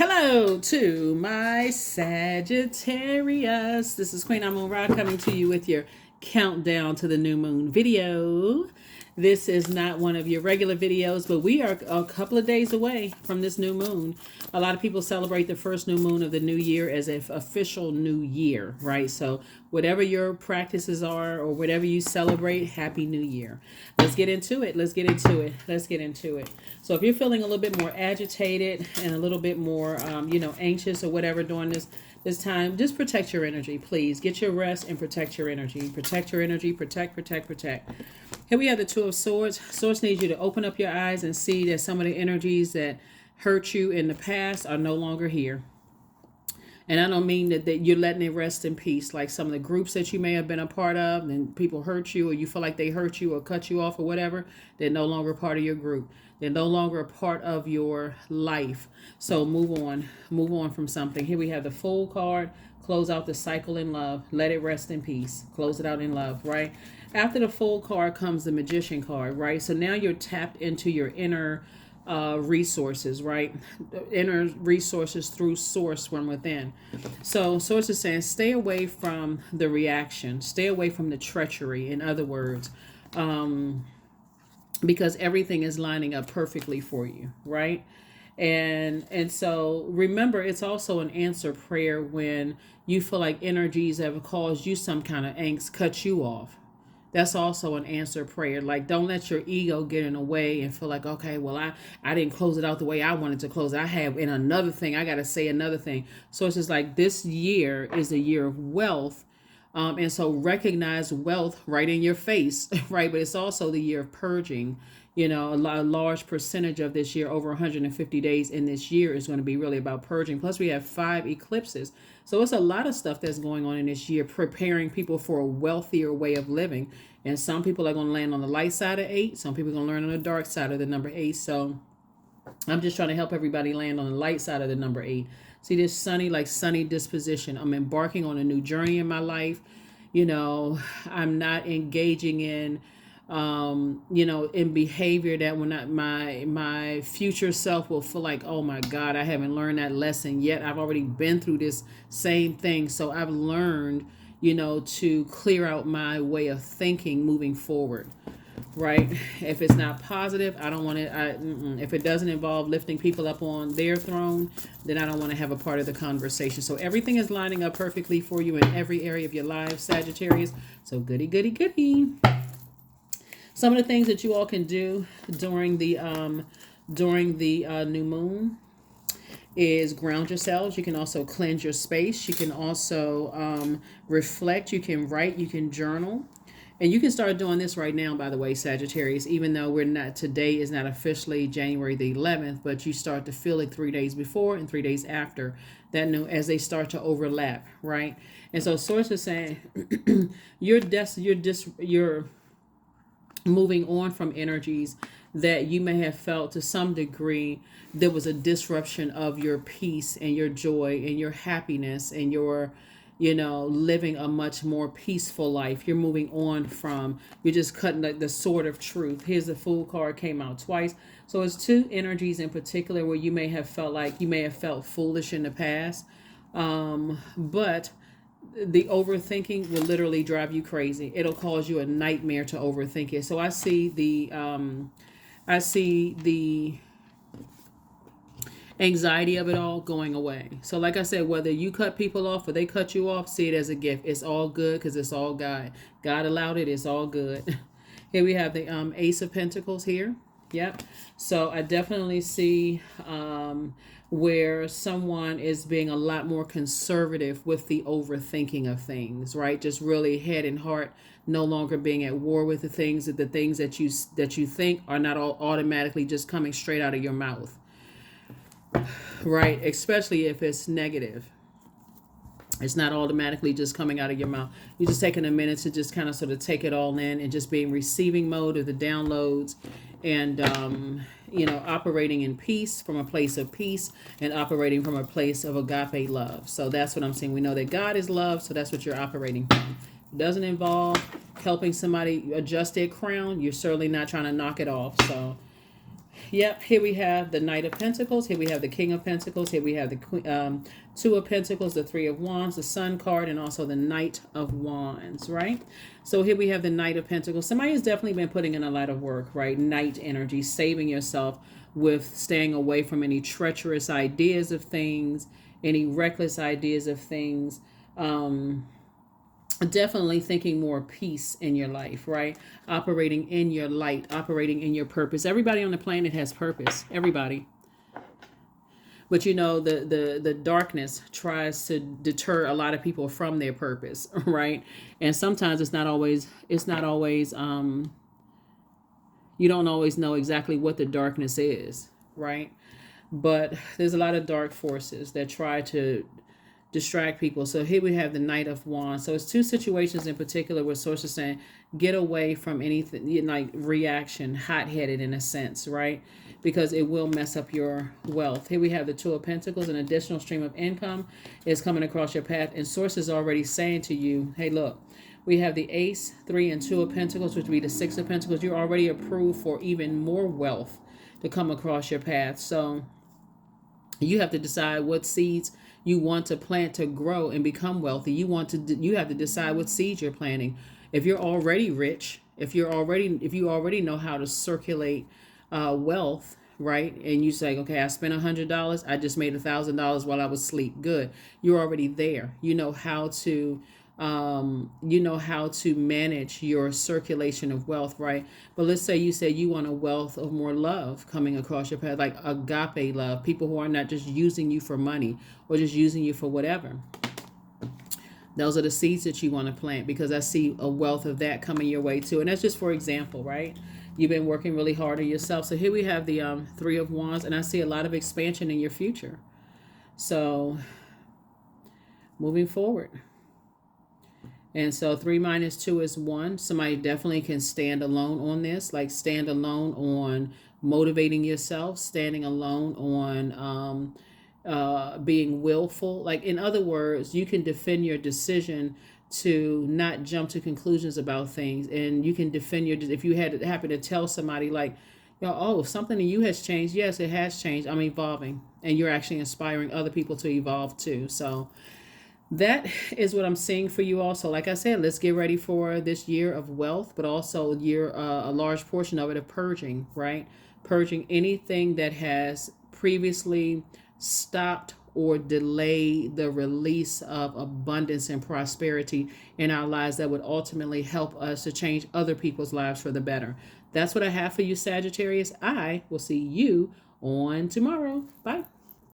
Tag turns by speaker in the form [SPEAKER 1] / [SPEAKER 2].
[SPEAKER 1] Hello to my Sagittarius. This is Queen Amun Ra coming to you with your countdown to the new moon video. This is not one of your regular videos, but we are a couple of days away from this new moon. A lot of people celebrate the first new moon of the new year as an official new year, right? So whatever your practices are or whatever you celebrate, Happy New Year. Let's get into it. Let's get into it. Let's get into it. So if you're feeling a little bit more agitated and a little bit more, anxious or whatever during this time, just protect your energy, please. Get your rest and protect your energy. Protect your energy. Protect. Here we have the Two of Swords. Source needs you to open up your eyes and see that some of the energies that hurt you in the past are no longer here. And I don't mean that you're letting it rest in peace. Like some of the groups that you may have been a part of and people hurt you or you feel like they hurt you or cut you off or whatever, they're no longer part of your group. They're no longer a part of your life. So move on. Move on from something. Here we have the Fool card. Close out the cycle in love. Let it rest in peace. Close it out in love, right? After the Fool card comes the Magician card, right? So now you're tapped into your inner resources, right? Inner resources through source from within. So source is saying stay away from the reaction, stay away from the treachery, in other words, because everything is lining up perfectly for you, right? And so remember, it's also an answer prayer when you feel like energies have caused you some kind of angst, cut you off. That's also an answer prayer. Like, don't let your ego get in the way and feel like, okay, well, I didn't close it out the way I wanted to close it. I have in another thing. I got to say another thing. So it's just like this year is a year of wealth. And so recognize wealth right in your face, right? But it's also the year of purging. A large percentage of this year, over 150 days in this year, is going to be really about purging. Plus, we have 5 eclipses. So it's a lot of stuff that's going on in this year, preparing people for a wealthier way of living. And some people are going to land on the light side of 8. Some people are going to learn on the dark side of the number 8. So I'm just trying to help everybody land on the light side of the number 8. See this sunny disposition. I'm embarking on a new journey in my life. I'm not engaging in in behavior that will not my future self will feel like, oh my God, I haven't learned that lesson yet. I've already been through this same thing. So I've learned, to clear out my way of thinking moving forward. Right. If it's not positive, I don't want it. If it doesn't involve lifting people up on their throne, then I don't want to have a part of the conversation. So everything is lining up perfectly for you in every area of your life, Sagittarius. So goody. Some of the things that you all can do during the new moon is ground yourselves. You can also cleanse your space. You can also reflect. You can write. You can journal. And you can start doing this right now, by the way, Sagittarius, even though today is not officially January the 11th, but you start to feel it 3 days before and 3 days after that as they start to overlap, right? And so source is saying you're moving on from energies that you may have felt to some degree there was a disruption of your peace and your joy and your happiness and your living a much more peaceful life. You're moving on from, you're just cutting the sword of truth. Here's the Fool card, came out twice. So it's 2 energies in particular where you may have felt foolish in the past. But the overthinking will literally drive you crazy. It'll cause you a nightmare to overthink it. So I see the anxiety of it all going away. So like I said, whether you cut people off or they cut you off, see it as a gift. It's all good because it's all God. God allowed it. It's all good. Here we have the Ace of Pentacles here. Yep. So I definitely see where someone is being a lot more conservative with the overthinking of things, right? Just really head and heart, no longer being at war with the things that you think are not all automatically just coming straight out of your mouth. Right, especially if it's negative. It's not automatically just coming out of your mouth. You're just taking a minute to just kind of sort of take it all in and just being receiving mode of the downloads and, operating in peace from a place of peace and operating from a place of agape love. So that's what I'm saying. We know that God is love, so that's what you're operating from. It doesn't involve helping somebody adjust their crown. You're certainly not trying to knock it off. So Yep, here we have the Knight of Pentacles. Here we have the King of Pentacles. Here we have the Two of Pentacles, the Three of Wands, the Sun card, and also the Knight of Wands, right? So here we have the Knight of Pentacles. Somebody has definitely been putting in a lot of work, right? Knight energy, saving yourself with staying away from any treacherous ideas of things, any reckless ideas of things. Definitely thinking more peace in your life, right? Operating in your light, operating in your purpose. Everybody on the planet has purpose. Everybody. But you know, the darkness tries to deter a lot of people from their purpose, right? And sometimes it's not always you don't always know exactly what the darkness is, right? But there's a lot of dark forces that try to distract people. So here we have the Knight of Wands. So it's two situations in particular where sources saying get away from anything, like reaction, hot-headed in a sense, right? Because it will mess up your wealth. Here we have the Two of Pentacles. An additional stream of income is coming across your path, and sources already saying to you, hey, look, we have the Ace, Three, and Two of Pentacles, which would be the Six of Pentacles. You're already approved for even more wealth to come across your path. So you have to decide what seeds you want to plant to grow and become wealthy. You have to decide what seeds you're planting. If you're already rich, if you already know how to circulate wealth, right? And you say, okay, I spent $100. I just made $1,000 while I was asleep. Good. You're already there. You know how to manage your circulation of wealth, right? But let's say you say you want a wealth of more love coming across your path, like agape love, people who are not just using you for money or just using you for whatever. Those are the seeds that you want to plant, because I see a wealth of that coming your way too. And that's just for example, right? You've been working really hard on yourself. So here we have the Three of Wands, and I see a lot of expansion in your future. So moving forward. And so 3 minus 2 is 1. Somebody definitely can stand alone on this, like stand alone on motivating yourself, standing alone on being willful. Like, in other words, you can defend your decision to not jump to conclusions about things. And you can defend if you had happen to tell somebody like, oh, something in you has changed. Yes, it has changed. I'm evolving. And you're actually inspiring other people to evolve too. So that is what I'm seeing for you also. Like I said, let's get ready for this year of wealth, but also a large portion of it of purging, right? Purging anything that has previously stopped or delayed the release of abundance and prosperity in our lives that would ultimately help us to change other people's lives for the better. That's what I have for you, Sagittarius. I will see you on tomorrow. Bye.